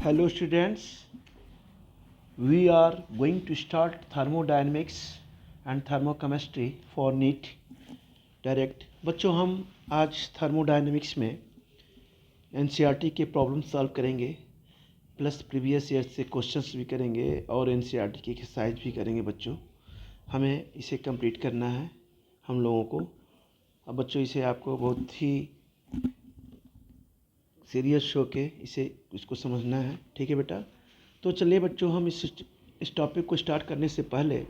Hello students, we are going to start thermodynamics and thermochemistry for NEET direct. बच्चों हम आज thermodynamics में NCERT के प्रॉब्लम सॉल्व करेंगे, प्लस प्रीवियस ईयर से क्वेश्चंस भी करेंगे और एनसीईआरटी की एक्सरसाइज भी करेंगे। बच्चों हमें इसे कंप्लीट करना है हम लोगों को। अब बच्चों इसे आपको बहुत ही सीरियस होके इसको समझना है, ठीक है बेटा। तो चलिए बच्चों, हम इस टॉपिक को स्टार्ट करने से पहले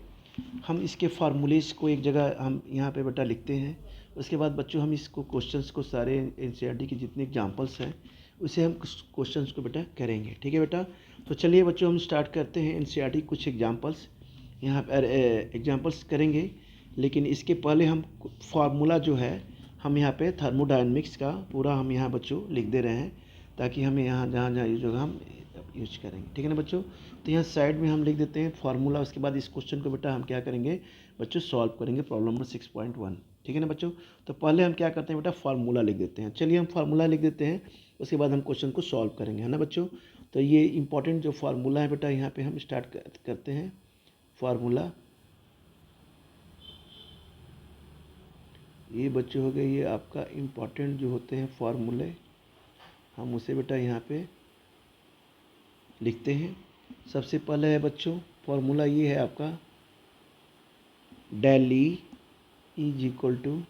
हम इसके फार्मूलेज को एक जगह हम यहाँ पे बेटा लिखते हैं। उसके बाद बच्चों हम इसको क्वेश्चंस को सारे एनसीईआरटी के जितने एग्जांपल्स हैं उसे हम क्वेश्चंस को बेटा करेंगे, ठीक है बेटा। तो चलिए बच्चों हम स्टार्ट करते हैं एनसीईआरटी कुछ एग्जांपल्स यहाँ पर एग्जांपल्स करेंगे, लेकिन इसके पहले हम फार्मूला जो है हम यहाँ पे थर्मोडायनेमिक्स का पूरा हम यहाँ बच्चों लिख दे रहे हैं, ताकि हमें यहाँ जहाँ जहाँ यूज होगा हम यूज करेंगे, ठीक है ना बच्चों। तो यहाँ साइड में हम लिख देते हैं फार्मूला। उसके बाद इस क्वेश्चन को बेटा हम क्या करेंगे बच्चों, सॉल्व करेंगे प्रॉब्लम नंबर 6.1, ठीक है ना बच्चों। तो पहले हम क्या करते हैं बेटा, फार्मूला लिख देते हैं। चलिए हम फार्मूला लिख देते हैं, उसके बाद हम क्वेश्चन को सॉल्व करेंगे, है ना बच्चों। तो ये इंपॉर्टेंट जो फार्मूला है बेटा, यहाँ पे हम स्टार्ट करते हैं फार्मूला। ये बच्चों हो गए ये आपका इम्पॉर्टेंट जो होते हैं फार्मूले, हम उसे बेटा यहाँ पे लिखते हैं। सबसे पहले है बच्चों फार्मूला ये है आपका del E is equal to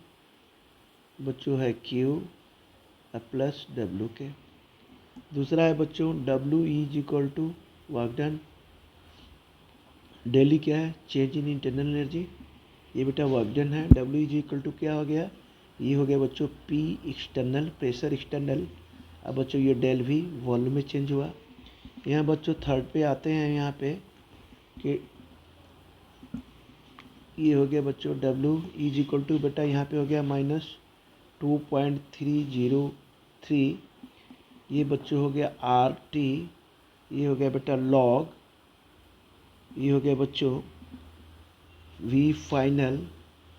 बच्चों है क्यू प्लस डब्ल्यू के। दूसरा है बच्चों W is equal to work done. Del E क्या है, चेंज इन इंटरनल एनर्जी, ये बेटा वर्क डन है। डब्ल्यू इज इक्वल टू क्या हो गया, ये हो गया बच्चों पी एक्सटर्नल, प्रेशर एक्सटर्नल। अब बच्चों ये डेल भी वॉल्यूम में चेंज हुआ। यहाँ बच्चों थर्ड पे आते हैं यहाँ पे कि ये हो गया बच्चों डब्ल्यू इज इक्वल टू बेटा यहाँ पे हो गया -2.303। ये बच्चों हो गया आर टी, ये हो गया बेटा लॉग, ये हो गया बच्चों वी फाइनल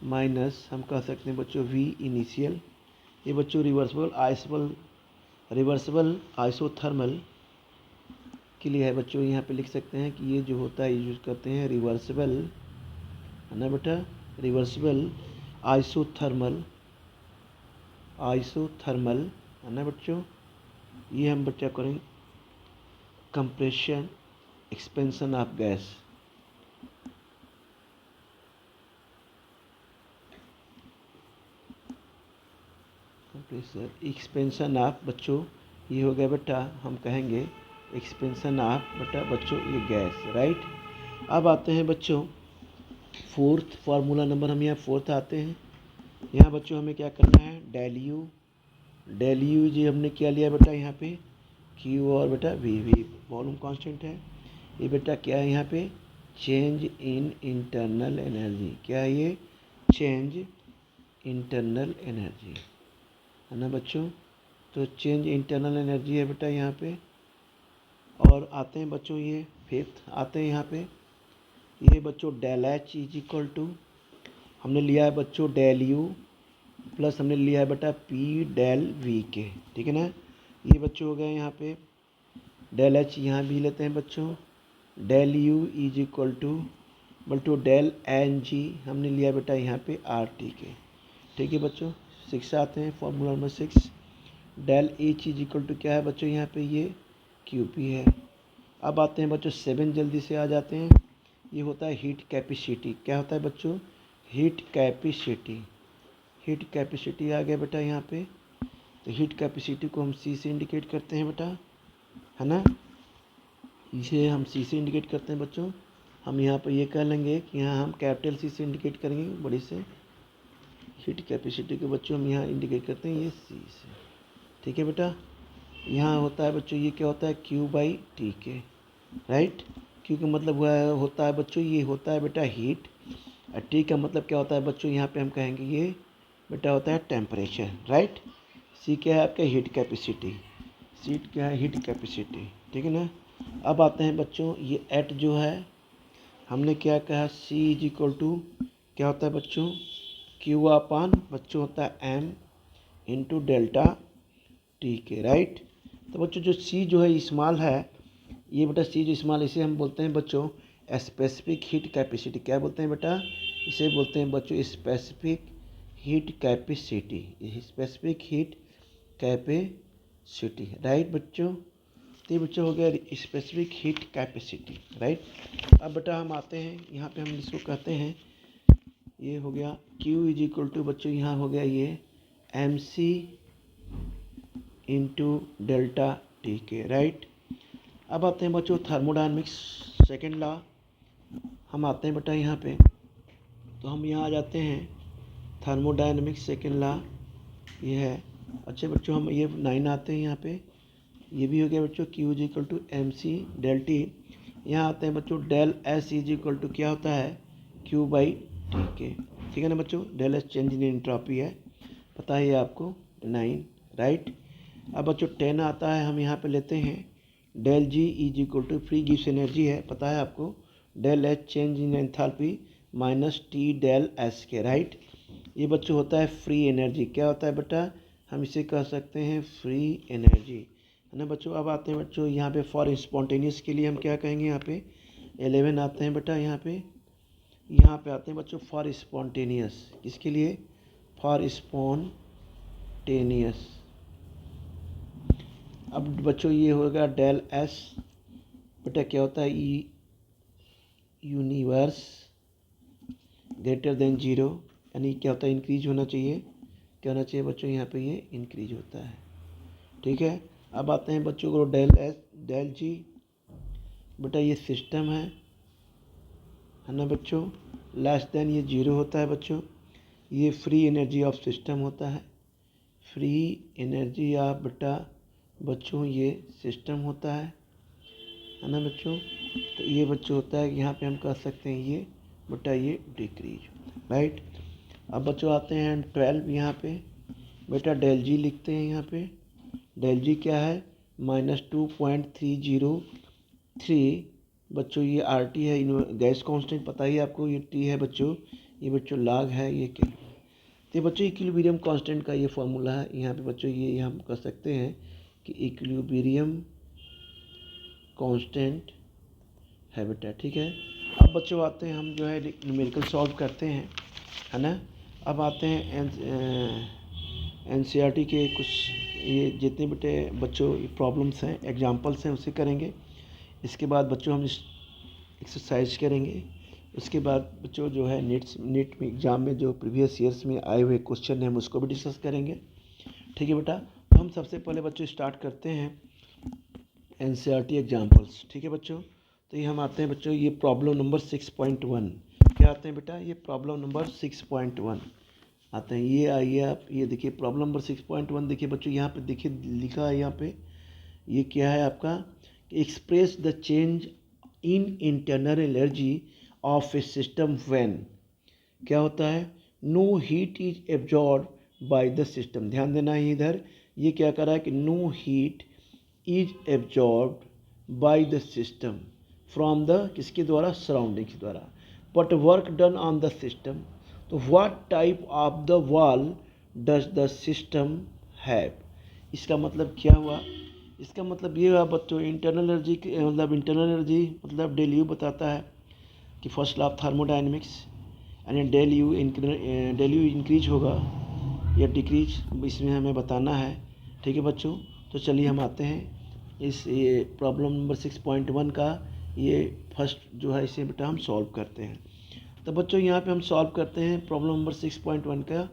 माइनस हम कह सकते हैं बच्चों वी इनिशियल। ये बच्चों रिवर्सिबल आइसोथर्मल के लिए है बच्चों, यहाँ पे लिख सकते हैं कि ये जो होता है यूज करते हैं रिवर्सिबल, है ना बेटा, रिवर्सिबल आइसोथर्मल है ना बच्चों। ये हम बच्चा करेंगे compression expansion of gas, compression expansion of बच्चों ये हो गया बेटा, हम कहेंगे एक्सपेंशन ऑफ बेटा बच्चों ये गैस, राइट। अब आते हैं बच्चों फोर्थ फार्मूला नंबर, हम यहाँ फोर्थ आते हैं। यहाँ बच्चों हमें क्या करना है, डेल यू जी हमने क्या लिया बेटा यहाँ पे क्यू और बेटा वी वॉल्यूम कांस्टेंट है। ये बेटा क्या है यहाँ पे चेंज इन इंटरनल एनर्जी, क्या है ये चेंज इंटरनल एनर्जी, है ना बच्चों। तो चेंज इंटरनल एनर्जी है बेटा यहाँ पे। और आते हैं बच्चों ये फिफ्थ आते हैं यहाँ पे, ये बच्चों del H is equal to हमने लिया है बच्चों डेल यू प्लस हमने लिया है बेटा पी डेल वी के, ठीक है ना। ये बच्चों हो गए यहाँ पे डेल एच, यहाँ भी लेते हैं बच्चों del U is equal to बल्टू डेल एन जी हमने लिया बेटा यहाँ पे आर टी के, ठीक है बच्चों। 6 आते हैं formula number 6, del H is equal to क्या है बच्चों यहाँ पे ये क्यू पी है। अब आते हैं बच्चों 7 जल्दी से आ जाते हैं। ये होता है हीट कैपेसिटी, क्या होता है बच्चों हीट कैपेसिटी आ गया बेटा यहाँ पे। तो हीट कैपेसिटी को हम सी से इंडिकेट करते हैं बेटा, है ना। इसे हम सी से इंडिकेट करते हैं बच्चों। हम यहाँ पर ये कह लेंगे कि यहाँ हम कैपिटल सी से इंडिकेट करेंगे बड़ी से। हीट कैपेसिटी को बच्चों हम यहाँ इंडिकेट करते हैं ये सी से, ठीक है बेटा। यहाँ होता है बच्चों ये क्या होता है क्यू बाई टी के, राइट। क्यू का मतलब हुआ होता है बच्चों ये होता है बेटा हीट, और टी का मतलब क्या होता है बच्चों यहाँ पे हम कहेंगे ये बेटा होता है टेम्परेचर, राइट। सी क्या है आपका हीट कैपेसिटी, सी क्या है हीट कैपेसिटी, ठीक है ना। अब आते हैं बच्चों ये एट जो है हमने क्या कहा सी इज इक्वल टू क्या होता है बच्चों क्यू अपान बच्चों होता है एम इंटू डेल्टा टी के, राइट। तो बच्चों जो सी जो है स्मॉल है ये बेटा सी जो स्मॉल, इसे हम बोलते हैं बच्चों स्पेसिफिक हीट कैपेसिटी। क्या बोलते हैं बेटा? इसे बोलते हैं बच्चों specific heat capacity, specific heat capacity, right बच्चों। तो ये बच्चों हो गया स्पेसिफिक हीट कैपेसिटी, राइट। अब बेटा हम आते हैं यहाँ पे, हम इसको कहते हैं, ये हो गया Q इज इक्वल टू बच्चों, यहाँ हो गया ये MC इंटू डेल्टा टी के, राइट। अब आते हैं बच्चों थर्मोडायनेमिक्स सेकेंड लॉ। हम आते हैं बेटा यहाँ पे, तो हम यहाँ आ जाते हैं थर्मोडायनेमिक्स सेकेंड लॉ, ये है। अच्छे बच्चों हम ये 9 आते हैं यहाँ पे, ये भी हो गया बच्चों Q is equal to MC del T. यहाँ आते हैं बच्चों del S is equal to क्या होता है? Q बाई टी के, ठीक है ना बच्चों। Del S change in entropy है, पता है आपको 9, राइट। अब बच्चों 10 आता है, हम यहाँ पे लेते हैं del G is equal to free गिव्स एनर्जी है, पता है आपको, del H change in enthalpy minus T del S के, राइट। ये बच्चों होता है फ्री एनर्जी। क्या होता है बेटा? हम इसे कह सकते हैं फ्री एनर्जी, है ना बच्चों। अब आते हैं बच्चों यहाँ पे फॉर स्पॉन्टेनियस के लिए हम क्या कहेंगे? यहाँ पे 11 आते हैं बेटा, यहाँ पे आते हैं बच्चों फॉर स्पॉन्टेनियस, किसके लिए? For spontaneous. अब बच्चों ये होगा डेल S बेटा, क्या होता है? यूनिवर्स ग्रेटर देन 0, यानी क्या होता है? इंक्रीज होना चाहिए। क्या होना चाहिए बच्चों? यहाँ पे ये इंक्रीज होता है, ठीक है। अब आते हैं बच्चों को डेल S डेल G बेटा, ये सिस्टम है ना बच्चों, लेस देन ये 0 होता है बच्चों। ये फ्री एनर्जी ऑफ सिस्टम होता है, फ्री एनर्जी ऑफ बेटा बच्चों ये सिस्टम होता है ना बच्चों। तो ये बच्चों होता है, यहाँ पे हम कह सकते हैं ये बेटा ये डिक्रीज होता है, राइट। अब बच्चों आते हैं 12, यहाँ पे बेटा डेल G लिखते हैं। यहाँ पे डेल G क्या है? -2.303 बच्चों, ये RT है, गैस कांस्टेंट पता ही आपको, ये T है बच्चों, ये बच्चों लाग है, ये किलो। तो बच्चों इक्विलिब्रियम कांस्टेंट का ये फॉर्मूला है यहाँ पे बच्चों, ये हम कह सकते हैं कि इक्विलिब्रियम कांस्टेंट है बेटा, ठीक है। अब बच्चों आते हैं हम जो है न्यूमेरिकल सॉल्व करते हैं, है ना। अब आते हैं NCERT के कुछ ये जितने बेटे बच्चों प्रॉब्लम्स हैं, एग्जांपल्स हैं, उसे करेंगे। इसके बाद बच्चों हम एक्सरसाइज करेंगे। उसके बाद बच्चों जो है नीट में एग्ज़ाम में जो प्रीवियस ईयर्स में आए हुए क्वेश्चन हैं, हम उसको भी डिस्कस करेंगे, ठीक है बेटा। तो हम सबसे पहले बच्चों स्टार्ट करते हैं NCERT एग्जाम्पल्स, ठीक है बच्चों। तो ये हम आते हैं बच्चों, ये प्रॉब्लम नंबर 6.1, क्या आते हैं बेटा? ये प्रॉब्लम नंबर 6.1 आते हैं। ये आइए आप, ये देखिए प्रॉब्लम नंबर 6.1, देखिए बच्चों यहाँ पे देखिए लिखा है, यहाँ पे ये क्या है आपका? Express the change in internal energy of a system when, क्या होता है? No heat is absorb by the system. ध्यान देना है इधर, ये क्या कर रहा है कि no heat is absorb by the system from the किसके द्वारा? सराउंडिंग के द्वारा, but work done on the system. तो what type of the wall does the system have? इसका मतलब क्या हुआ? इसका मतलब ये हुआ बच्चों, इंटरनल एनर्जी मतलब इंटरनल एनर्जी मतलब डेल यू बताता है कि फर्स्ट लॉ ऑफ थर्मोडायनेमिक्स, यानी डेल यू इंक्रीज होगा या डिक्रीज, इसमें हमें बताना है, ठीक है बच्चों। तो चलिए हम आते हैं इस ये प्रॉब्लम नंबर 6.1 का ये फर्स्ट जो है, इसे बेटा हम सॉल्व करते हैं। तो बच्चों यहाँ पे हम सॉल्व करते हैं प्रॉब्लम नंबर 6.1 का।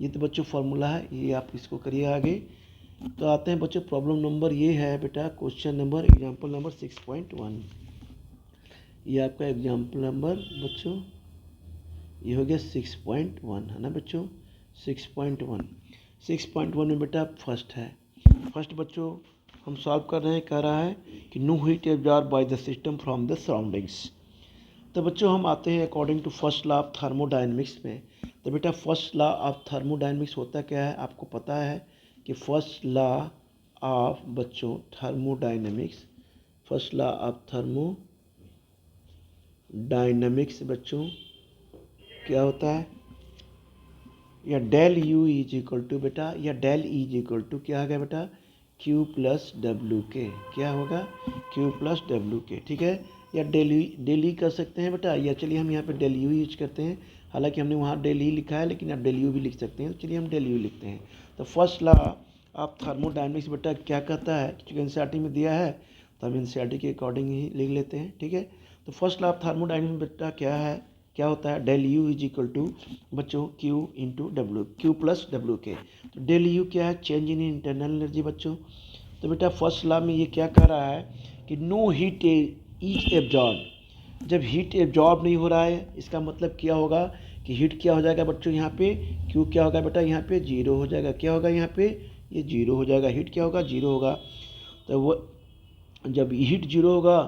ये तो बच्चों फार्मूला है, ये आप इसको करिए आगे। तो आते हैं बच्चों प्रॉब्लम नंबर ये है बेटा, क्वेश्चन नंबर एग्जाम्पल नंबर 6.1। ये आपका एग्जाम्पल नंबर बच्चों ये हो गया 6.1, है ना बच्चों। 6.1 में बेटा फर्स्ट है। फर्स्ट बच्चों हम सॉल्व कर रहे हैं, कह रहा है कि no heat absorb by the system from the surroundings. तो बच्चों हम आते हैं according to first law of thermodynamics में। तो बेटा फर्स्ट लॉ ऑफ थर्मोडायनेमिक्स होता क्या है? आपको पता है कि फर्स्ट लॉ ऑफ बच्चों thermodynamics, first law of thermodynamics बच्चों क्या होता है? या del U is equal to बेटा, या del E is equal to क्या आ गया बेटा? Q प्लस डब्ल्यू के, क्या होगा Q प्लस डब्ल्यू के, ठीक है। या डेली कर सकते हैं बेटा, या चलिए हम यहाँ पे डेल यू यूज करते हैं, हालांकि हमने वहाँ डेल ई लिखा है लेकिन आप डेल यू भी लिख सकते हैं, तो चलिए हम डेल यू लिखते हैं। तो फर्स्ट लॉ ऑफ थर्मोडायनेमिक्स बेटा क्या कहता है, क्योंकि एनसीईआरटी में दिया है तो हम एनसीईआरटी के अकॉर्डिंग ही लिख लेते हैं, ठीक है। तो फर्स्ट लॉ ऑफ थर्मोडायनेमिक्स बेटा क्या है, क्या होता है, del U is equal to बच्चों Q into W, Q plus W के। तो डेल यू क्या है, चेंज इन इंटरनल एनर्जी बच्चों। तो बेटा फर्स्ट लॉ में ये क्या कह रहा है कि नो हीट इज एब्जॉर्ब, जब हीट एब्जॉर्ब नहीं हो रहा है इसका मतलब क्या होगा कि हीट क्या हो जाएगा बच्चों, यहाँ पे Q क्या होगा बेटा, यहाँ पे जीरो हो जाएगा, क्या होगा यहाँ पे, ये जीरो हो जाएगा, हीट क्या होगा, जीरो होगा। तो वो जब हीट जीरो होगा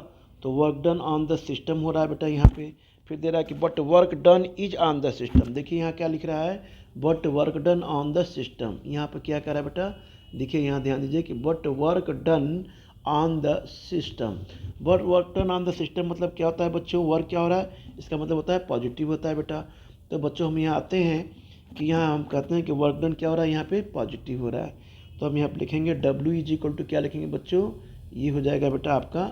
तो work done on the system हो रहा है बेटा यहाँ पे, फिर दे रहा है कि but work done is on the system. देखिए यहाँ क्या लिख रहा है, but work done on the system, यहाँ पर क्या कर रहा है बेटा, देखिए यहाँ ध्यान दीजिए कि but work done on the system. But work done on the system मतलब क्या होता है बच्चों, वर्क क्या हो रहा है, इसका मतलब होता है पॉजिटिव होता है बेटा। तो बच्चों हम यहाँ आते हैं कि यहाँ हम कहते हैं कि वर्क डन क्या हो रहा है, यहाँ पे पॉजिटिव हो रहा है। तो हम यहाँ पर लिखेंगे W इज इक्वल टू क्या लिखेंगे बच्चों, ये हो जाएगा बेटा आपका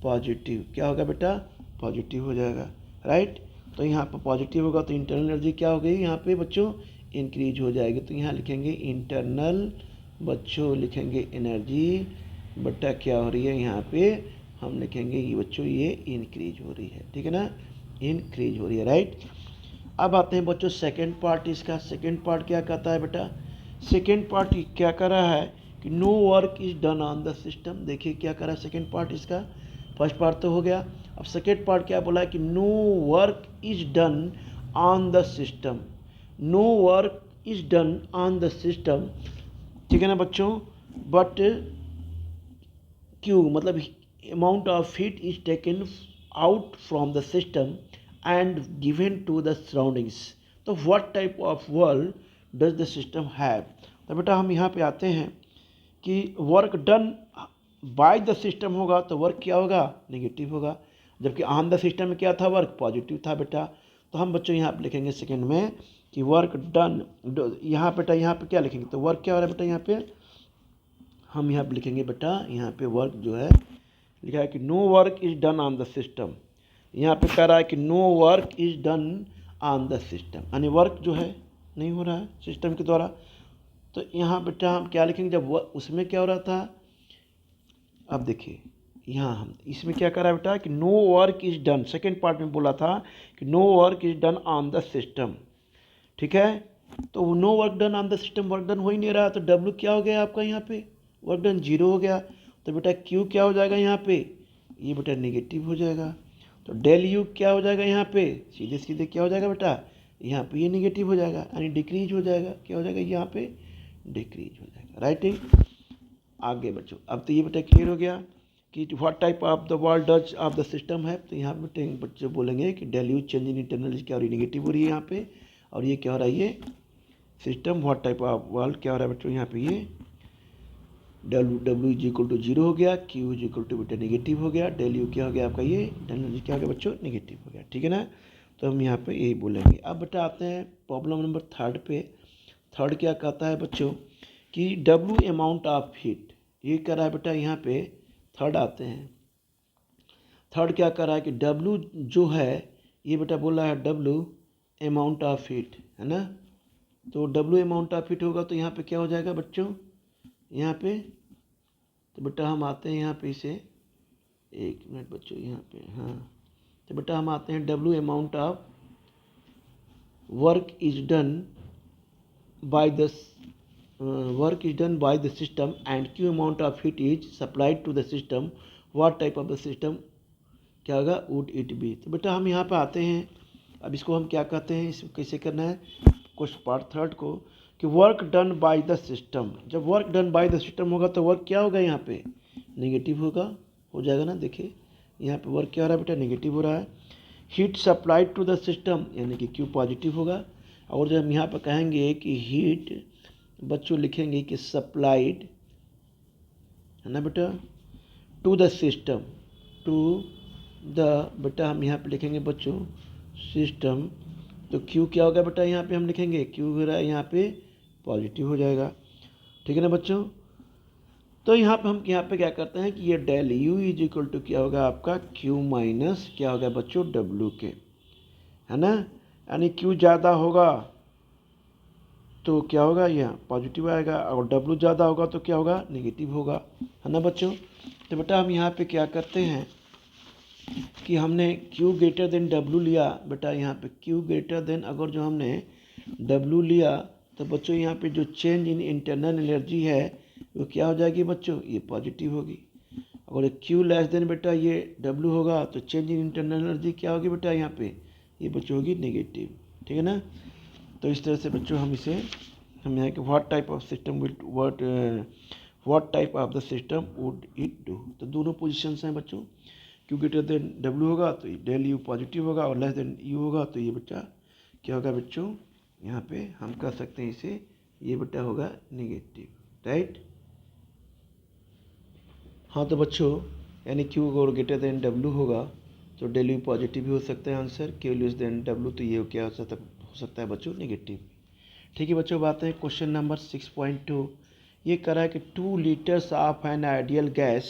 पॉजिटिव, क्या होगा बेटा, पॉजिटिव हो जाएगा, राइट। तो यहाँ पर पॉजिटिव होगा तो इंटरनल एनर्जी क्या हो गई यहाँ पे बच्चों, इंक्रीज हो जाएगी। तो यहाँ लिखेंगे इंटरनल बच्चों, लिखेंगे एनर्जी बटा क्या हो रही है यहाँ पे, हम लिखेंगे ये बच्चों ये इंक्रीज हो रही है, ठीक है ना, इंक्रीज हो रही है, राइट। अब आते हैं बच्चों सेकेंड पार्ट इसका, सेकेंड पार्ट क्या कहता है बेटा, सेकेंड पार्ट क्या कर रहा है कि no work is done on the system. देखिए क्या कर रहा है सेकेंड पार्ट इसका, फर्स्ट पार्ट तो हो गया, अब सेकेंड पार्ट क्या बोला है कि no work is done on the system, no work is done on the system, ठीक है ना बच्चों, बट Q मतलब amount of heat is taken out from the system and given to the surroundings. तो what type of work does the system have. तो बेटा हम यहाँ पे आते हैं कि work done by the system होगा तो वर्क क्या होगा, नेगेटिव होगा, जबकि ऑन द सिस्टम में क्या था, वर्क पॉजिटिव था बेटा। तो हम बच्चों यहाँ पे लिखेंगे सेकंड में कि वर्क डन, यहाँ बेटा यहाँ पे क्या लिखेंगे, तो वर्क क्या हो रहा है बेटा, यहाँ पे हम यहाँ पे लिखेंगे बेटा, यहाँ पे वर्क जो है लिखा है कि no work is done on the system, यहाँ पे कह रहा है कि no work is done on the system, यानी वर्क जो है नहीं हो रहा है सिस्टम के द्वारा। तो यहाँ बेटा हम क्या लिखेंगे, जब उसमें क्या हो रहा था, अब देखिए यहाँ हम इसमें क्या कर रहा है बेटा कि no work is done, second part में बोला था कि no work is done on the system, ठीक है। तो no work done on the system, work done हो ही नहीं रहा, तो W क्या हो गया आपका, यहाँ पे वर्क डन जीरो हो गया। तो बेटा Q क्या हो जाएगा यहाँ पे, ये बेटा नेगेटिव हो जाएगा। तो डेल U क्या हो जाएगा यहाँ पे, सीधे सीधे क्या हो जाएगा बेटा, यहाँ पे ये नेगेटिव हो जाएगा, यानी डिक्रीज हो जाएगा, क्या हो जाएगा यहाँ पे, डिक्रीज हो जाएगा, राइट। आगे बच्चों अब तो ये बेटा क्लियर हो गया कि what type of the world does of the system है। तो यहाँ पे बच्चे बोलेंगे कि del U change in internal क्या हो रही है, नेगेटिव हो रही है यहाँ पे, और ये क्या हो रहा है, ये system what type of world क्या हो रहा है बच्चों, यहाँ पे ये W is equal to zero हो गया, Q इज इक्वल टू बेटा नेगेटिव हो गया, डेल यू क्या हो गया आपका, ये इंटरनल क्या हो गया बच्चों, नेगेटिव हो गया, ठीक है ना। तो हम यहाँ पे यही बोलेंगे। अब बेटा आते हैं प्रॉब्लम नंबर थर्ड पे। थर्ड क्या कहता है बच्चों कि W अमाउंट ऑफ हीट, ये कर रहा है बेटा यहाँ पे थर्ड आते हैं। थर्ड क्या कर रहा है कि W जो है ये बेटा बोल रहा है W अमाउंट ऑफ हीट, है ना। तो W अमाउंट ऑफ हीट होगा तो यहाँ पे क्या हो जाएगा बच्चों, यहाँ पे तो बेटा हम आते हैं यहाँ पे इसे, एक मिनट बच्चों यहाँ पे, हाँ तो बेटा हम आते हैं W amount of work is done by the work is done by the system and Q amount of heat is supplied to the system, what type of the system क्या होगा, would it be। तो बेटा हम यहाँ पे आते हैं, अब इसको हम क्या कहते हैं, इसको कैसे करना है, क्वेश्चन पार्ट थर्ड को कि work done by the system. जब work done by the system होगा तो वर्क क्या होगा यहाँ पे, नेगेटिव होगा, हो जाएगा ना। देखिए यहाँ पे वर्क क्या हो रहा है बेटा, नेगेटिव हो रहा है। Heat supplied to the system यानी कि Q पॉजिटिव होगा। और जब हम यहाँ पर कहेंगे कि हीट बच्चों लिखेंगे कि सप्लाइड, है ना बेटा, to the system, to the बेटा हम यहाँ पे लिखेंगे बच्चों सिस्टम, तो Q क्या होगा बेटा, यहाँ पे हम लिखेंगे Q हो रहा है यहाँ पे पॉजिटिव हो जाएगा, ठीक है ना बच्चों। तो यहाँ पे क्या करते हैं कि ये del U is equal to क्या होगा आपका क्यू माइनस क्या होगा बच्चों डब्लू के, है ना। यानी क्यू ज़्यादा होगा तो क्या होगा, यहाँ पॉजिटिव आएगा, और डब्लू ज़्यादा होगा तो क्या होगा, नेगेटिव होगा, है ना बच्चों। तो बेटा हम यहाँ पे क्या करते हैं कि हमने Q ग्रेटर देन W लिया। बेटा यहाँ पे Q ग्रेटर देन अगर जो हमने W लिया तो बच्चों यहाँ पे जो चेंज इन इंटरनल एनर्जी है वो क्या हो जाएगी बच्चों, ये पॉजिटिव होगी। अगर Q लेस देन बेटा ये W होगा तो चेंज इन इंटरनल एनर्जी क्या होगी बेटा, यहाँ पे ये बच्चों होगी नेगेटिव, ठीक है ना। तो इस तरह से बच्चों हम यहाँ के what type of system will what type of the system would it do. तो दोनों पोजिशंस हैं बच्चों, Q ग्रेटर देन W होगा तो डेल यू पॉजिटिव होगा, और लेस देन यू होगा तो ये बेटा क्या होगा बच्चों, यहाँ पे हम कह सकते हैं इसे ये बेटा होगा नेगेटिव, राइट। हाँ तो बच्चों यानी Q अगर ग्रेटर देन W होगा तो डेल यू पॉजिटिव भी हो सकता है answer, Q less than W तो ये क्या हो सकता है बच्चों नेगेटिव। ठीक है बच्चों, बात है क्वेश्चन नंबर 6.2। ये कह रहा है कि 2 litres of an ideal gas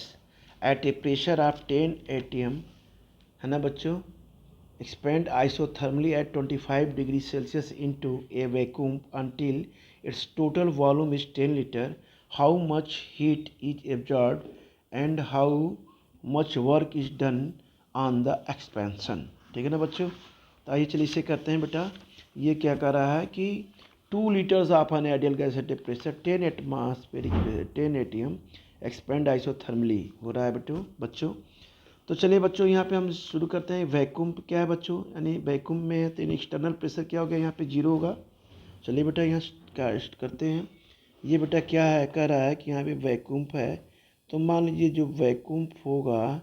at A pressure of 10 atm, है ना बच्चों, expand isothermally at 25 degrees Celsius into a vacuum until its total volume is 10 liter. How much heat is absorbed and how much work is done on the expansion। ठीक है ना बच्चों। तो आइए चलिए इसे करते हैं बेटा। ये क्या कर रहा है कि 2 litres of an ideal gas at A pressure 10 atmospheric 10 atm expand isothermally हो रहा है बच्चों। तो चलिए बच्चों यहाँ पे हम शुरू करते हैं। वैक्यूम क्या है बच्चों, यानी वैक्यूम में है तो एक्सटर्नल प्रेशर क्या हो गया, यहाँ पे जीरो होगा। चलिए बेटा यहाँ स्टार्ट करते हैं। ये बेटा क्या है, कह रहा है कि यहाँ पे वैक्यूम है, तो मान लीजिए जो वैक्यूम होगा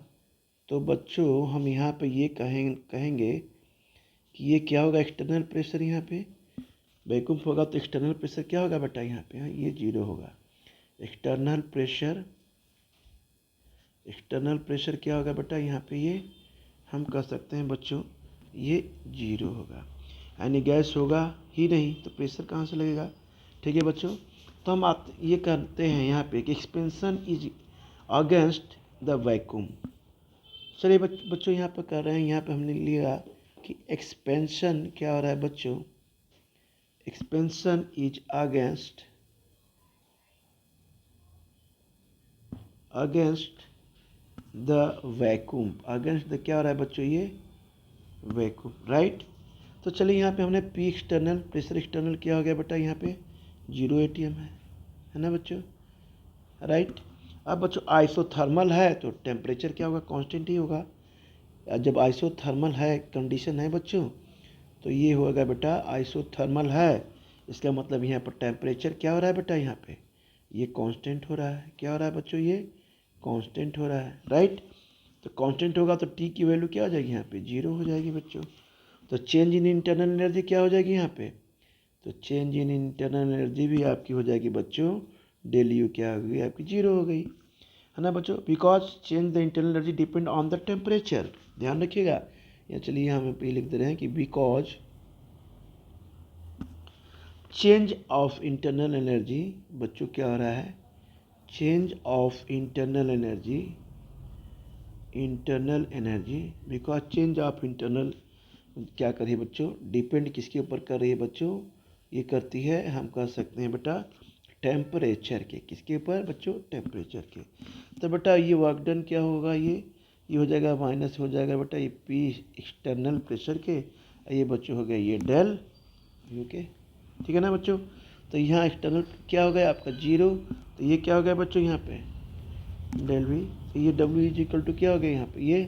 तो बच्चों हम यहाँ पे ये कहेंगे कि ये क्या होगा, एक्सटर्नल प्रेशर। यहाँ पे वैक्यूम होगा तो एक्सटर्नल प्रेशर क्या होगा बेटा, यहाँ पे हाँ ये जीरो होगा। एक्सटर्नल प्रेशर क्या होगा बेटा, यहाँ पे ये हम कह सकते हैं बच्चों ये जीरो होगा, यानी गैस होगा ही नहीं तो प्रेशर कहाँ से लगेगा। ठीक है बच्चों, तो हम ये करते हैं यहाँ पे कि expansion is against the vacuum. चलिए बच्चों यहाँ पर कर रहे हैं, यहाँ पे हमने लिया कि एक्सपेंशन क्या हो रहा है बच्चों, expansion is against the vacuum. Against the क्या हो रहा है बच्चों, ये वैक्यूम, राइट। तो चलिए यहाँ पे हमने पी एक्सटर्नल प्रेशर एक्सटर्नल क्या हो गया बेटा, यहाँ पे 0 atm है ना बच्चों, राइट। अब बच्चों आइसोथर्मल है तो टेम्परेचर क्या होगा, कांस्टेंट ही होगा। जब आइसोथर्मल है कंडीशन है बच्चों तो ये होगा बेटा आइसोथर्मल है, इसका मतलब यहाँ पर टेम्परेचर क्या हो रहा है बेटा, यहाँ पे ये कांस्टेंट हो रहा है। क्या हो रहा है बच्चों, ये कांस्टेंट हो रहा है, राइट। तो कांस्टेंट होगा तो टी की वैल्यू क्या हो जाएगी, यहाँ पे 0 हो जाएगी बच्चों। तो चेंज इन इंटरनल एनर्जी क्या हो जाएगी यहाँ पे, तो चेंज इन इंटरनल एनर्जी भी आपकी हो जाएगी बच्चों, डेल यू क्या हो गई आपकी 0 हो गई, है ना बच्चों। Because change the internal energy depend on the temperature, ध्यान रखिएगा। या चलिए हम पे लिख दे रहे हैं कि because change of internal energy, बच्चों क्या हो रहा है, change of internal energy because change of internal क्या कर रही है बच्चों, डिपेंड किसके ऊपर कर रही है बच्चों, ये करती है हम कह सकते हैं बेटा टेम्परेचर के। किसके ऊपर बच्चों, टेम्परेचर के। तो बेटा ये वर्क डन क्या होगा, ये हो जाएगा माइनस हो जाएगा बेटा ये पी एक्सटर्नल प्रेशर के, ये बच्चों हो गया ये डेल यू के, ठीक है ना बच्चों। तो यहाँ एक्सटर्नल क्या हो गया आपका 0, तो ये क्या हो गया बच्चों यहाँ पे डेल वी, तो ये डब्ल्यू इज इक्वल टू क्या हो गया यहाँ पे, ये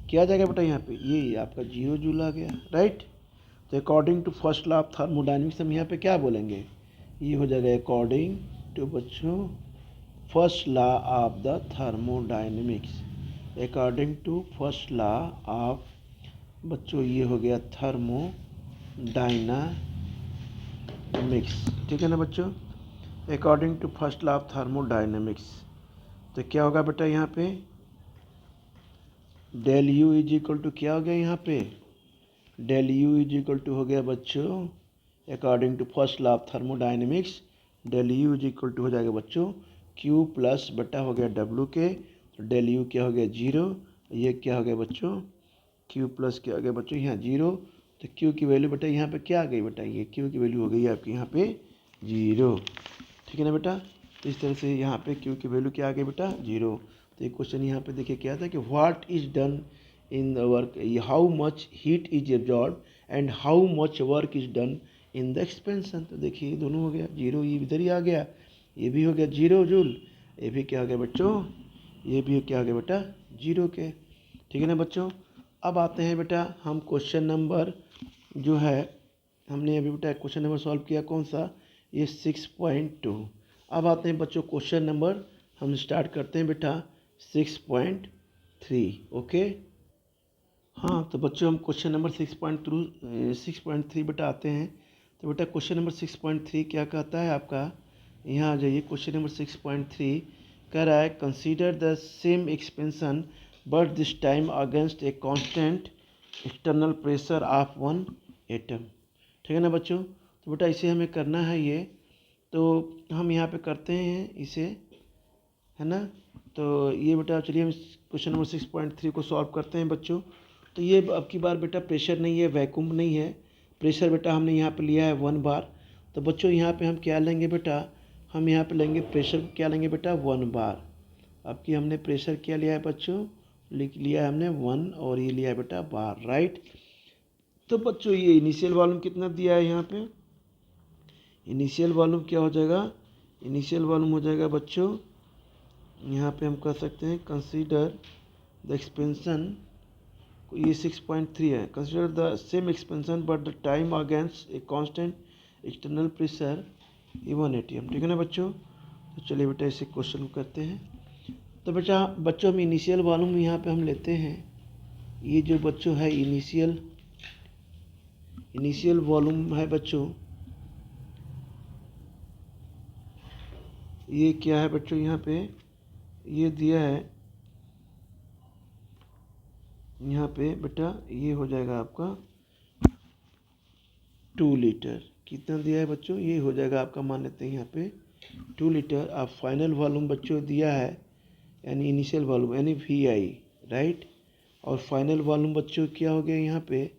क्या आ जाएगा बेटा यहाँ पे ये आपका 0 जूल आ गया, राइट। तो according to first law of thermodynamics हम यहाँ पे क्या बोलेंगे, ये हो जाएगा अकॉर्डिंग टू बच्चों first law of the thermodynamics, according to first law of बच्चों ये हो गया थर्मोडायनामिक्स, ठीक है ना बच्चों, according to first law of thermodynamics. तो क्या होगा बेटा यहाँ पे del U is equal to क्या हो गया यहाँ पे, del U is equal to हो गया बच्चों according to first law of thermodynamics, del U is equal to हो जाएगा बच्चों क्यू प्लस बटा हो गया डब्लू के, तो डेल यू क्या हो गया 0, ये क्या हो गया बच्चों क्यू प्लस क्या हो गया बच्चों यहाँ 0, तो क्यू की वैल्यू बेटा यहाँ पे क्या आ गई बेटा, ये क्यू की वैल्यू हो गई आपकी यहाँ पे 0, ठीक है ना बेटा। तो इस तरह से यहाँ पे क्यू की वैल्यू क्या आ गई बेटा 0। तो एक क्वेश्चन यहाँ पे देखिए क्या था कि what is done in the work, how much heat is absorb and how much work is done in the expansion. तो देखिए ये दोनों हो गया 0, ये इधर ही आ गया, ये भी हो गया 0 जूल, ये भी क्या हो गया बच्चों, ये भी क्या हो गया बेटा 0 के, ठीक है ना बच्चों। अब आते हैं बेटा हम क्वेश्चन नंबर जो है, हमने अभी बेटा क्वेश्चन नंबर सॉल्व किया कौन सा, ये 6.2। अब आते हैं बच्चों क्वेश्चन नंबर, हम स्टार्ट करते हैं बेटा 6.3। ओके हाँ, तो बच्चों हम क्वेश्चन नंबर 6.3 बेटा आते हैं। तो बेटा क्वेश्चन नंबर 6.3 क्या कहता है आपका, यहाँ आ जाइए। क्वेश्चन नंबर 6.3 कह रहा है consider the same expansion but this time against a constant external pressure of 1 atom, ठीक है ना बच्चों। तो बेटा इसे हमें करना है ये, तो हम यहाँ पे करते हैं इसे, है ना। तो ये बेटा चलिए हम क्वेश्चन नंबर 6.3 को सॉल्व करते हैं बच्चों। तो ये अब की बार बेटा प्रेशर नहीं है, वैक्यूम नहीं है, प्रेशर बेटा हमने यहाँ पे लिया है 1 बार। तो बच्चों यहाँ पे हम क्या लेंगे बेटा, हम यहाँ पे लेंगे प्रेशर क्या लेंगे बेटा 1 बार। अब की हमने प्रेशर क्या लिया है बच्चों, लिख लिया है हमने 1, और ये लिया है बेटा बार, राइट। तो बच्चों ये इनिशियल वॉल्यूम कितना दिया है यहाँ पे, इनिशियल वॉल्यूम क्या हो जाएगा, इनिशियल वॉल्यूम हो जाएगा बच्चों, यहाँ पे हम कह सकते हैं कंसीडर द एक्सपेंशन, ये 6.3 है, consider the same expansion but the time against a constant external pressure E1 ATM, ठीक है ना बच्चों। तो चलिए बेटा इसे क्वेश्चन को करते हैं। तो बच्चों हम इनिशियल वॉल्यूम यहाँ पे हम लेते हैं, ये जो बच्चों है इनिशियल वॉल्यूम है बच्चों, ये क्या है बच्चों, यहाँ पे ये दिया है, यहाँ पे बेटा ये हो जाएगा आपका 2 लीटर, कितना दिया है बच्चों, ये हो जाएगा आपका, मान लेते हैं यहाँ पे 2 लीटर। अब फाइनल वॉल्यूम बच्चों दिया है, यानी इनिशियल वॉल्यूम यानी VI, राइट। और फाइनल वॉल्यूम बच्चों क्या हो गया यहाँ पे,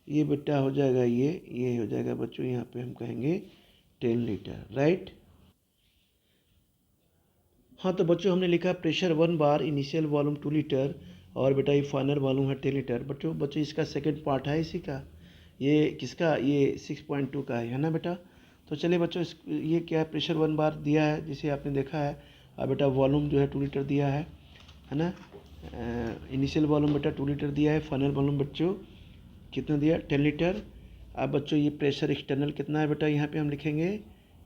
ये बेटा हो जाएगा ये हो जाएगा बच्चों, यहाँ पे हम कहेंगे 10 लीटर, राइट। हाँ, तो बच्चों हमने लिखा प्रेशर 1 बार, इनिशियल वॉल्यूम 2 लीटर, और बेटा ये फाइनल वॉल्यूम है 10 लीटर। बच्चों इसका सेकंड पार्ट है इसी का, ये किसका, ये 6.2 का है ना बेटा। तो चलिए बच्चों ये क्या है, प्रेशर 1 बार दिया है जिसे आपने देखा है, और बेटा वॉल्यूम जो है 2 लीटर दिया है ना। इनिशियल वॉल्यूम बेटा 2 लीटर दिया है, फाइनल वॉल्यूम बच्चों कितना दिया 10 लीटर। अब बच्चों ये प्रेशर एक्सटर्नल कितना है बेटा, यहाँ पे हम लिखेंगे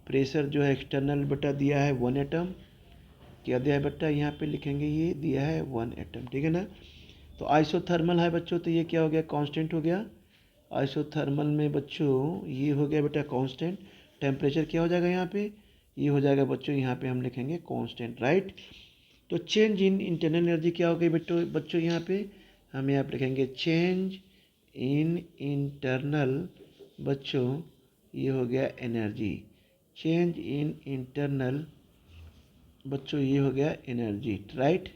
प्रेशर जो है एक्सटर्नल बेटा दिया है 1 एटम, क्या दिया है बेटा, यहाँ पे लिखेंगे ये दिया है 1 एटम, ठीक है ना। तो आइसोथर्मल है बच्चों, तो ये क्या हो गया कांस्टेंट हो गया, आइसोथर्मल में बच्चों ये हो गया बेटा कांस्टेंट। टेम्परेचर क्या हो जाएगा यहाँ पे, ये हो जाएगा बच्चों, यहाँ पे हम लिखेंगे कांस्टेंट, राइट। तो चेंज इन इंटरनल एनर्जी क्या हो गई बच्चों यहाँ पे, हम यहाँ पे लिखेंगे चेंज इन इंटरनल बच्चों, ये हो गया एनर्जी, चेंज इन इंटरनल बच्चों ये हो गया energy, right.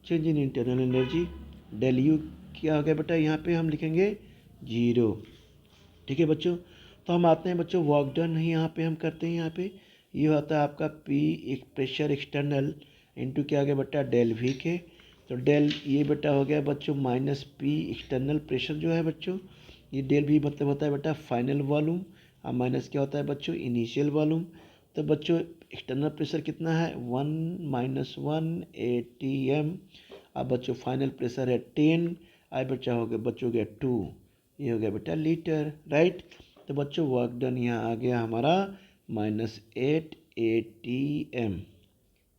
Change in internal energy del U क्या हो गया बेटा, यहाँ पे हम लिखेंगे 0, ठीक है बच्चों। तो हम आते हैं बच्चों वर्क डन ही यहाँ पे हम करते हैं, यहाँ पे ये होता है आपका P एक प्रेशर एक्सटर्नल इंटू क्या हो गया बेटा डेल V के। तो डेल ये बेटा हो गया बच्चों माइनस P एक्सटर्नल प्रेशर जो है बच्चों, ये डेल V मतलब होता है बेटा फाइनल वॉल्यूम, और माइनस क्या होता है बच्चों इनिशियल वॉल्यूम। तो बच्चों एक्सटर्नल प्रेशर कितना है 1 - 1 ATM। अब बच्चों फाइनल प्रेशर है 10, आई बच्चा हो गया बच्चों गया 2, ये हो गया बेटा लीटर, राइट। तो बच्चों वर्क डन यहाँ आ गया हमारा -8 ATM,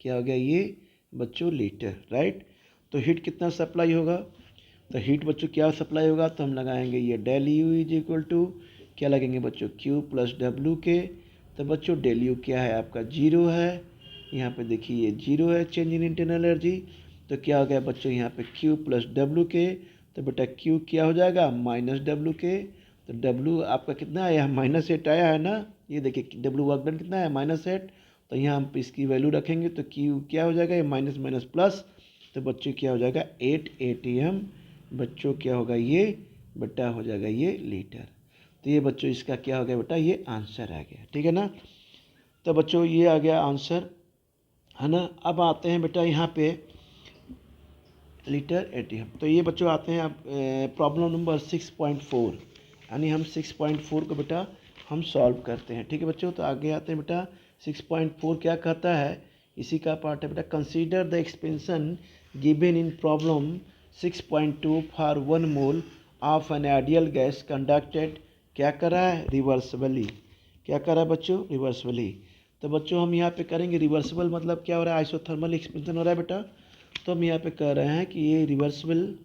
क्या हो गया ये बच्चों लीटर, राइट। तो हीट कितना सप्लाई होगा, तो हीट बच्चों क्या सप्लाई होगा, तो हम लगाएंगे ये del U is equal to क्या लगेंगे बच्चों Q + W के। तो बच्चों डेल यू क्या है आपका 0 है, यहाँ पे देखिए ये 0 है चेंज इन इंटरनल एनर्जी। तो क्या हो गया बच्चों यहाँ पे Q + W के, तो बेटा Q क्या हो जाएगा -W के। तो W आपका कितना आया -8 आया है ना, ये देखिए W वर्क डन कितना है -8, तो यहाँ हम इसकी वैल्यू रखेंगे तो क्यू क्या हो जाएगा, ये माइनस माइनस प्लस, तो बच्चों क्या हो जाएगा 8 ATM बच्चों क्या होगा ये बेटा हो जाएगा ये लीटर। तो ये बच्चों इसका क्या हो गया बेटा, ये आंसर आ गया, ठीक है ना। तो बच्चों ये आ गया आंसर, है ना। अब आते हैं बेटा यहाँ पे लीटर ATM। तो ये बच्चों आते हैं अब प्रॉब्लम नंबर 6.4, यानी हम 6.4 को बेटा हम सॉल्व करते हैं, ठीक है बच्चों। तो आगे आते हैं बेटा 6.4 क्या कहता है, इसी का पार्ट है बेटा, consider the expansion given in problem 6.2 for 1 mole of an ideal gas conducted, क्या कर रहा है रिवर्सिबली, क्या कर रहा है बच्चों रिवर्सिबली। तो बच्चों हम यहाँ पे करेंगे रिवर्सिबल, मतलब क्या हो रहा है, आइसोथर्मल एक्सपेंशन हो रहा है बेटा। तो हम यहाँ पे कह रहे हैं कि ये रिवर्सिबल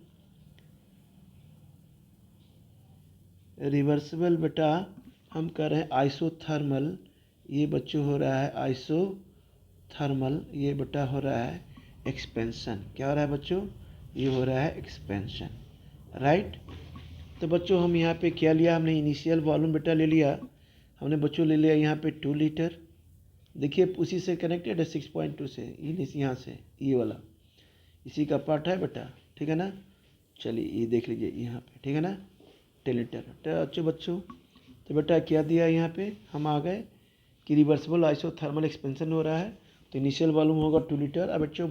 बेटा हम कह रहे हैं आइसोथर्मल, ये बच्चों हो रहा है आइसोथर्मल, ये बेटा हो रहा है एक्सपेंशन, क्या हो रहा है बच्चों, ये हो रहा है एक्सपेंशन, राइट। तो बच्चों हम यहाँ पे क्या लिया, हमने इनिशियल वॉल्यूम बेटा ले लिया, हमने बच्चों ले लिया यहाँ पे 2 लीटर, देखिए उसी से कनेक्टेड है 6.2 से, यहाँ से ये वाला इसी का पार्ट है बेटा, ठीक है ना। चलिए ये देख लीजिए यहाँ पे, ठीक है ना 10 लीटर। तो अच्छे बच्चों तो बेटा क्या दिया यहाँ पे, हम आ गए कि रिवर्सिबल आइसोथर्मल एक्सपेंशन हो रहा है, तो इनिशियल वॉल्यूम होगा 2 लीटर। अब बच्चों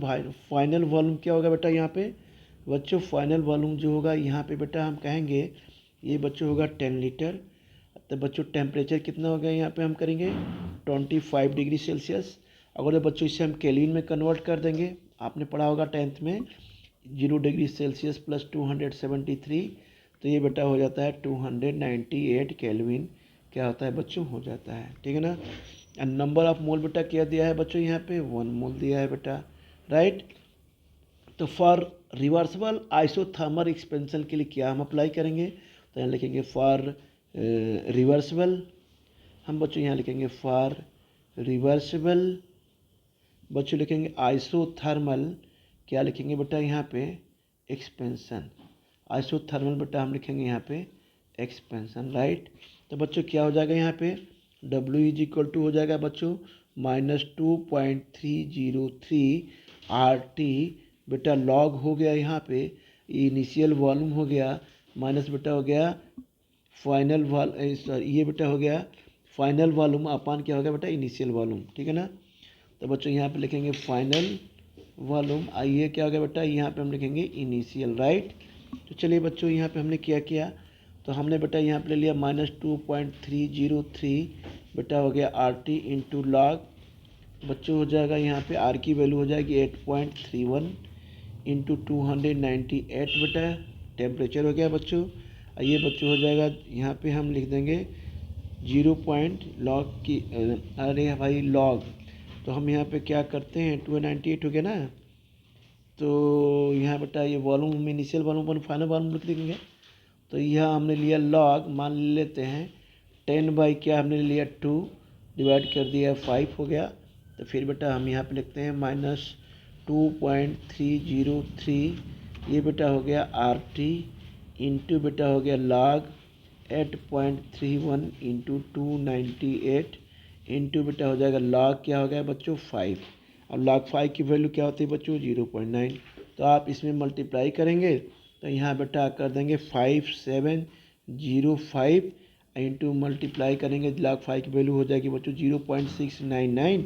फाइनल वॉल्यूम क्या होगा बेटा, यहाँ पे बच्चों फाइनल वॉल्यूम जो होगा यहाँ पे बेटा हम कहेंगे ये बच्चों होगा 10 लीटर। तो बच्चों टेम्परेचर कितना हो गया यहाँ पे हम करेंगे 25 डिग्री सेल्सियस। अगर बच्चों इसे हम केल्विन में कन्वर्ट कर देंगे, आपने पढ़ा होगा 10th में 0 डिग्री सेल्सियस प्लस 273, तो ये बेटा हो जाता है 298 केल्विन क्या होता है बच्चों हो जाता है, ठीक है ना। एंड नंबर ऑफ मोल बेटा क्या दिया है बच्चों, यहाँ पे 1 मोल दिया है बेटा, राइट। तो फॉर रिवर्सिबल आइसोथर्मल एक्सपेंशन के लिए क्या हम अप्लाई करेंगे, तो यहाँ लिखेंगे फॉर रिवर्सिबल, हम बच्चों यहाँ लिखेंगे फॉर रिवर्सिबल बच्चों लिखेंगे आइसोथर्मल, क्या लिखेंगे बेटा यहाँ पे एक्सपेंशन, आइसोथर्मल बेटा हम लिखेंगे यहाँ पे एक्सपेंशन, राइट। तो बच्चों क्या हो जाएगा यहाँ पे W इज इक्वल टू हो जाएगा बच्चों -2.303 RT बेटा लॉग हो गया यहाँ पे इनिशियल वॉल्यूम हो गया माइनस बेटा हो गया फाइनल सॉरी ये बेटा हो गया फाइनल वॉल्यूम अपान क्या हो गया बेटा इनिशियल वॉल्यूम, ठीक है ना। तो बच्चों यहाँ पे लिखेंगे फाइनल वॉल्यूम, आइए क्या हो गया बेटा यहाँ पे हम लिखेंगे इनिशियल, राइट। तो चलिए बच्चों यहाँ पे हमने क्या किया, तो हमने बेटा यहाँ पे ले लिया -2.303 बेटा हो गया RT इंटू लॉग बच्चों हो जाएगा यहाँ पे R की वैल्यू हो जाएगी 8.31 इंटू 298 बेटा टेम्परेचर हो गया बच्चों। ये बच्चों हो जाएगा यहाँ पे हम लिख देंगे 0 लॉग की अरे भाई लॉग, तो हम यहाँ पे क्या करते हैं 298 हो गया ना, तो यहाँ बेटा ये वॉल्यूम में इनिशियल वॉल्यूम पर फाइनल वॉल्यूम लिख देंगे। तो यह हमने लिया लॉग, मान लेते हैं 10 बाई क्या हमने लिया 2 डिवाइड कर दिया 5 हो गया। तो फिर बेटा हम यहाँ पे लिखते हैं -2.303 ये बेटा हो गया RT इंटू बेटा हो गया लॉग 8.31 इंटू 298 इंटू बेटा हो जाएगा लॉग क्या हो गया बच्चों 5। अब लॉग 5 की वैल्यू क्या होती है बच्चों 0.9, तो आप इसमें मल्टीप्लाई करेंगे तो यहाँ बेटा कर देंगे 5705 इंटू मल्टीप्लाई करेंगे लॉग 5 की वैल्यू हो जाएगी बच्चों 0.699,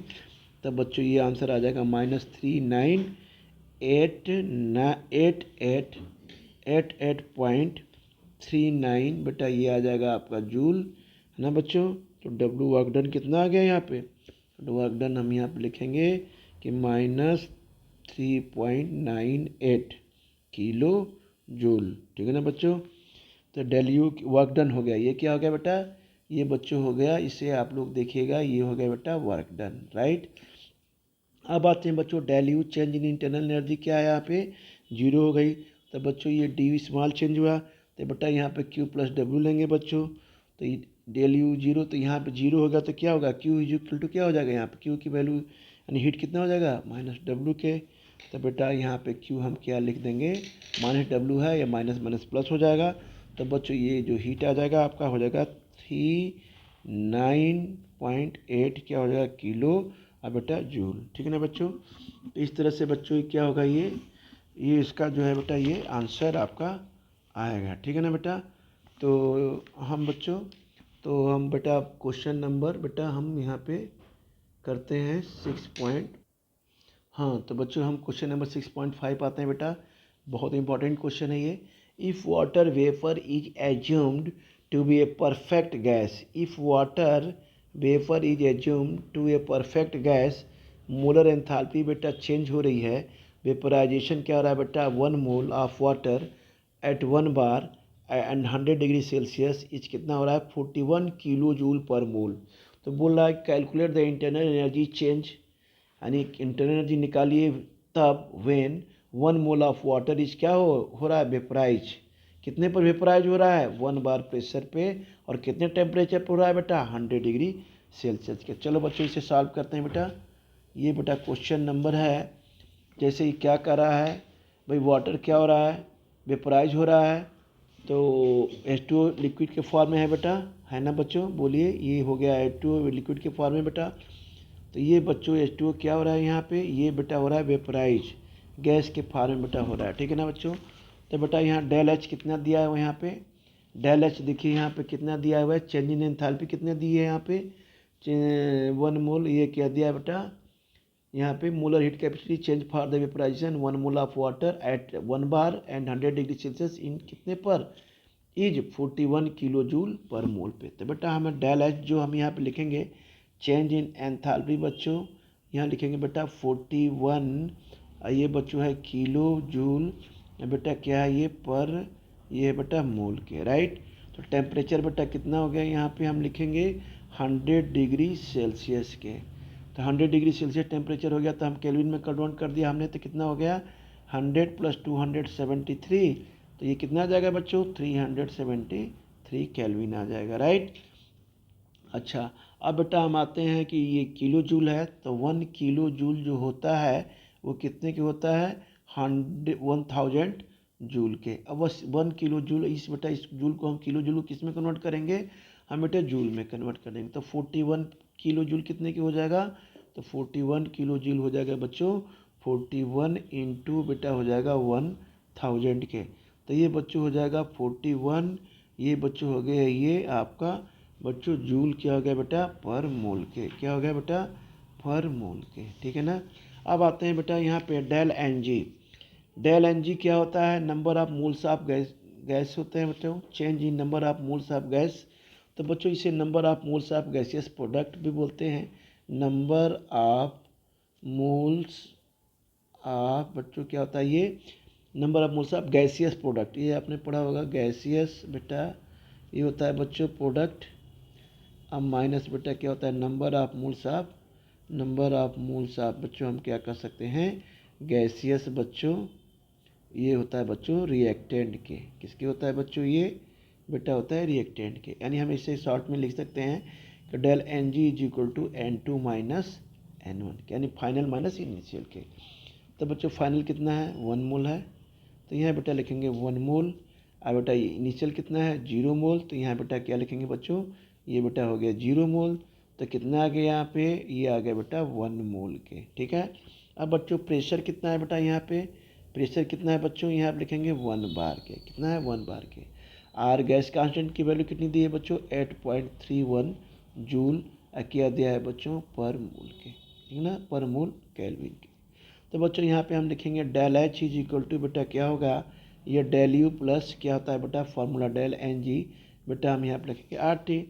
तब बच्चों ये आंसर आ जाएगा -398888.39 बेटा ये आ जाएगा आपका जूल, है ना बच्चों। तो W वर्क डन कितना आ गया यहाँ पे, तो वर्क डन हम यहाँ पे लिखेंगे कि -3.98 किलो जूल, ठीक है ना बच्चों। तो डेल्यू वर्क डन हो गया, ये क्या हो गया बेटा, ये बच्चों हो गया, इसे आप लोग देखिएगा ये हो गया बेटा वर्क डन, राइट। अब आते हैं बच्चों डेल्यू चेंज इन इंटरनल एनर्जी क्या है यहाँ पे 0 हो गई, तो बच्चों ये डी स्मॉल चेंज हुआ, तो बेटा यहाँ पे Q प्लस W लेंगे बच्चों, तो ये डेल्यू 0 तो यहाँ पे 0 होगा तो क्या होगा Q इज इक्वल टू क्या हो जाएगा यहाँ पे Q की वैल्यू यानी हीट कितना हो जाएगा -W के, तो बेटा यहाँ पे Q हम क्या लिख देंगे -W है या माइनस माइनस प्लस हो जाएगा, तो बच्चों ये जो हीट आ जाएगा आपका हो जाएगा 398 क्या हो जाएगा किलो अब बेटा जूल, ठीक है ना बच्चों। तो इस तरह से बच्चों क्या होगा, ये इसका जो है बेटा ये आंसर आपका आएगा, ठीक है ना बेटा। तो हम बच्चों बेटा क्वेश्चन नंबर बेटा हम यहाँ पे करते हैं 6 हाँ, तो बच्चों हम क्वेश्चन नंबर 6.5 आते हैं बेटा। बहुत इंपॉर्टेंट क्वेश्चन है ये। If water vapour is assumed to be a perfect gas, if water vapour is assumed to a perfect gas, molar enthalpy बेटा चेंज हो रही है। वेपराइजेशन क्या हो रहा है बेटा, 1 mole of water at 1 bar and 100 degree Celsius is कितना हो रहा है, 41 किलो जूल पर मोल। तो बोल रहा है calculate the internal energy change, यानी इंटरनल एनर्जी निकालिए तब when 1 mole of water is क्या हो रहा है, वेपराइज। कितने पर वेपराइज हो रहा है, 1 बार प्रेशर पे, और कितने टेम्परेचर पर हो रहा है बेटा, 100 डिग्री सेल्सियस के। चलो बच्चों इसे सॉल्व करते हैं बेटा। ये बेटा क्वेश्चन नंबर है। जैसे ये क्या कर रहा है भाई, वाटर क्या हो रहा है, वेपराइज हो रहा है। तो H2O लिक्विड के फॉर्म में है बेटा, है ना बच्चों, बोलिए। ये हो गया H2O लिक्विड के फॉर्म में बेटा। तो ये बच्चों H2O क्या हो रहा है यहाँ पे, ये बेटा हो रहा है वेपराइज, गैस के फॉर्म में बेटा हो रहा है, ठीक है ना बच्चों। तो बेटा यहाँ डेल एच कितना दिया है यहाँ पे, डेल एच देखिए यहाँ पे कितना दिया हुआ है, चेंज इन एंथैल्पी कितने दी है यहाँ पे, 1 मोल। ये क्या दिया है बेटा यहाँ पे, molar heat capacity change for the vaporisation 1 mole of water at 1 bar and 100 degree Celsius in कितने पर, इज 41 किलो जूल पर मोल पे। तो बेटा हमें डेल एच जो हम यहाँ पे लिखेंगे चेंज इन एंथैल्पी बच्चों, यहाँ लिखेंगे बेटा 41, ये बच्चों है किलो जूल, बेटा क्या है ये पर, ये बेटा मोल के, राइट। तो टेम्परेचर बेटा कितना हो गया यहाँ पे, हम लिखेंगे 100 डिग्री सेल्सियस के। तो 100 डिग्री सेल्सियस टेम्परेचर हो गया, तो हम केल्विन में कन्वर्ट कर दिया हमने, तो कितना हो गया 100 + 273, तो ये कितना आ जाएगा बच्चों, 373 केल्विन आ जाएगा, राइट। अच्छा, अब बेटा हम आते हैं कि ये किलो जूल है, तो 1 किलो जूल जो होता है वो कितने के होता है, 1000 जूल के। अब बस 1 किलो जूल, इस बेटा इस जूल को हम किलो जूल को किस में कन्वर्ट करेंगे, हम बेटा जूल में कन्वर्ट करेंगे। तो 41 किलो जूल कितने की हो जाएगा, तो 41 किलो जूल हो जाएगा बच्चों 41 इंटू बेटा हो जाएगा 1000 के। तो ये बच्चों हो जाएगा 41, ये बच्चों हो गए ये आपका बच्चों जूल क्या हो गया बेटा, पर मोल के, क्या हो गया बेटा, पर मोल के, ठीक है ना। अब आते हैं बेटा यहाँ पे del n g. Del n g क्या होता है, number of moles of gas, gas होते हैं बच्चों, change in number of moles of gas. तो बच्चों इसे number of moles of gaseous product भी बोलते हैं। नंबर ऑफ मोल्स ऑफ बच्चों क्या होता है ये, number of moles of gaseous product, ये आपने पढ़ा होगा गैसियस बेटा, ये होता है बच्चों प्रोडक्ट। अब माइनस बेटा क्या होता है, number of moles of, number of moles of बच्चों हम क्या कर सकते हैं, गैसियस बच्चों, ये होता है बच्चों रिएक्टेंट के, किसके होता है बच्चों, ये बेटा होता है रिएक्टेंट के। यानी हम इसे शॉर्ट में लिख सकते हैं कि del n g is equal to N2 minus N1, यानी फाइनल माइनस इनिशियल के। तो बच्चों फाइनल कितना है, 1 मोल है, तो यहाँ बेटा लिखेंगे 1 मोल। अब बेटा इनिशियल कितना है, 0 मोल, तो यहाँ बेटा क्या लिखेंगे बच्चों, ये बेटा हो गया 0 मोल। तो कितना आ गया यहाँ पे, ये आ गया बेटा 1 मोल के, ठीक है। अब बच्चों प्रेशर कितना है बेटा, यहाँ पे प्रेशर कितना है बच्चों, यहाँ आप लिखेंगे 1 बार के, कितना है 1 बार के। आर गैस कांस्टेंट की वैल्यू कितनी दी है बच्चों, 8.31 जूल क्या दिया है बच्चों, पर मोल के, ठीक ना, पर मोल केल्विन के। तो बच्चों यहाँ पे हम लिखेंगे del H is equal to बेटा क्या होगा, ये डेल यू प्लस क्या होता है बेटा, फार्मूला डेल एन जी, बेटा हम यहाँ पे लिखेंगे RT।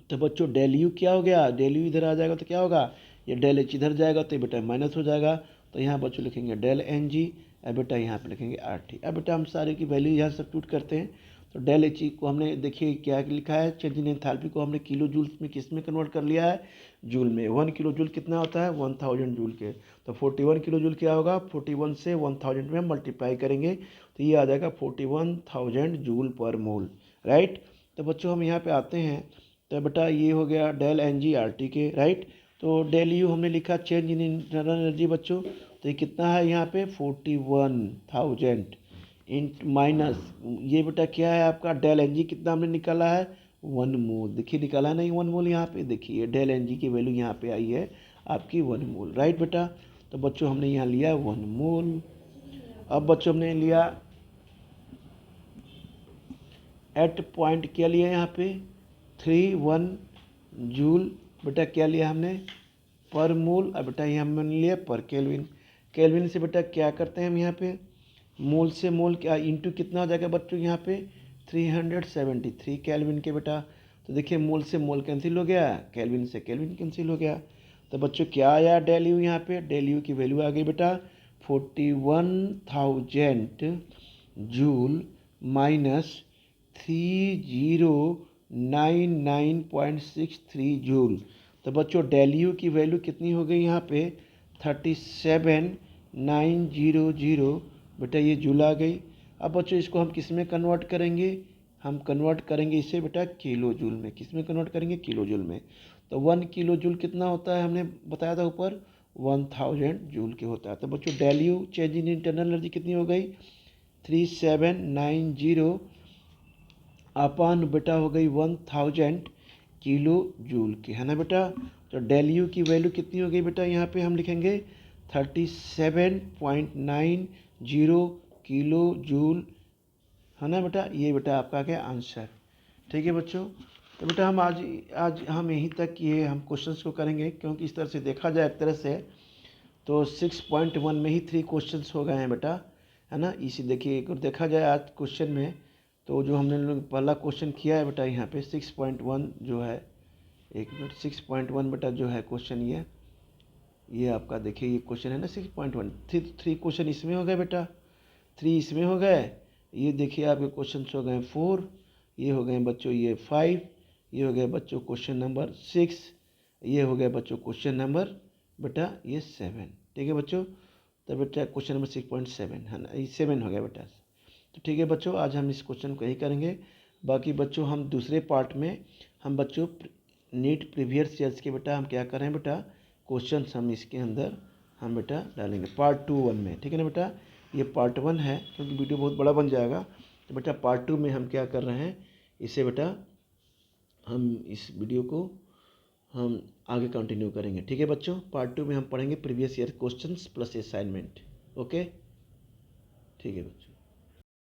तो बच्चों डेल यू क्या हो गया, डेल यू इधर आ जाएगा तो क्या होगा, ये डेल एच इधर जाएगा तो ये बेटा माइनस हो जाएगा। तो यहाँ बच्चों लिखेंगे डेल एन जी, अब बेटा यहाँ पे लिखेंगे RT। अब बेटा हम सारे की वैल्यू यहाँ सब्स्टिट्यूट करते हैं। तो डेल एच को हमने देखिए क्या लिखा है, चेंज इन एंथैल्पी को हमने किलो जूल में किस में कन्वर्ट कर लिया है, जूल में। 1 किलो जूल कितना होता है, 1000 जूल के। तो 41 किलो जूल क्या होगा, 41 से 1000 में मल्टीप्लाई करेंगे तो ये आ जाएगा 41,000 जूल पर मोल, राइट। तो बच्चों हम यहाँ पे आते हैं, तो बेटा ये हो गया del n g R T के, राइट। तो डेल यू हमने लिखा चेंज इन इंटरनल एनर्जी बच्चों, तो ये कितना है यहाँ पे 41,000 इंट माइनस, ये बेटा क्या है आपका डेल एन जी कितना हमने निकाला है 1 मोल, देखिए निकाला नहीं 1 मोल, यहाँ पे देखिए डेल एन जी की वैल्यू यहाँ पे आई है आपकी 1 मोल, राइट बेटा। तो बच्चों हमने यहाँ लिया 1 मोल। अब बच्चों हमने लिया एट पॉइंट क्या लिया यहाँ पे 3 जूल बेटा, क्या लिया हमने पर मोल। अब बेटा ये हमने लिया पर केल्विन। केल्विन से बेटा क्या करते हैं हम यहाँ पे मोल से मोल क्या इंटू कितना हो जाएगा बच्चों यहाँ पे 373 केल्विन के बेटा। तो देखिए मोल से मोल कैंसिल हो गया, केल्विन से केल्विन कैंसिल हो गया। तो बच्चों क्या आया डेल यू, यहाँ पे डेल यू की वैल्यू आ गई बेटा 41,000 जूल माइनस 3099.63 जूल। तो बच्चों डेल यू की वैल्यू कितनी हो गई यहाँ पे 37,900 बेटा, ये जूल आ गई। अब बच्चों इसको हम किस में कन्वर्ट करेंगे, हम कन्वर्ट करेंगे इसे बेटा किलो जूल में। किस में कन्वर्ट करेंगे, किलो जूल में। तो 1 किलो जूल कितना होता है, हमने बताया था ऊपर 1000 जूल के होता है। तो बच्चों del U change in internal energy कितनी हो गई 3790 अपन बेटा हो गई 1000 किलो जूल की, है ना बेटा। तो डेल यू की वैल्यू कितनी हो गई बेटा, यहाँ पे हम लिखेंगे 37.90 किलो जूल, है ना बेटा। ये बेटा आपका क्या आंसर, ठीक है बच्चों। तो बेटा हम आज हम यहीं तक ये हम क्वेश्चंस को करेंगे, क्योंकि इस तरह से देखा जाए एक तरह से तो 6.1 में ही 3 क्वेश्चंस हो गए हैं बेटा, है ना। इसी देखिए अगर देखा जाए आज क्वेश्चन में तो जो हमने लोग पहला क्वेश्चन किया है बेटा यहाँ पे 6.1 जो है, एक मिनट 6.1 बेटा जो है क्वेश्चन ये आपका देखिए ये क्वेश्चन है ना 6.1। 3 क्वेश्चन इसमें हो गए बेटा, 3 इसमें हो गए। ये देखिए आपके क्वेश्चन हो गए 4, ये हो गए बच्चों ये 5, ये हो गए बच्चों क्वेश्चन नंबर 6, ये हो गया बच्चों क्वेश्चन नंबर बेटा ये 7, ठीक है बच्चों। तो बेटा क्वेश्चन नंबर 6.7 है ना, ये 7 हो गया बेटा। तो ठीक है बच्चों, आज हम इस क्वेश्चन को यही करेंगे। बाकी बच्चों हम दूसरे पार्ट में हम बच्चों नीट प्रीवियस ईयर्स के बेटा हम क्या करें बेटा क्वेश्चन हम इसके अंदर हम बेटा डालेंगे पार्ट 2 में, ठीक है ना बेटा। ये पार्ट 1 है क्योंकि वीडियो बहुत बड़ा बन जाएगा। तो बेटा पार्ट 2 में हम क्या कर रहे हैं इसे बेटा हम इस वीडियो को हम आगे कंटिन्यू करेंगे, ठीक है बच्चों। पार्ट 2 में हम पढ़ेंगे previous year questions plus assignment, okay, ठीक है बच्चों।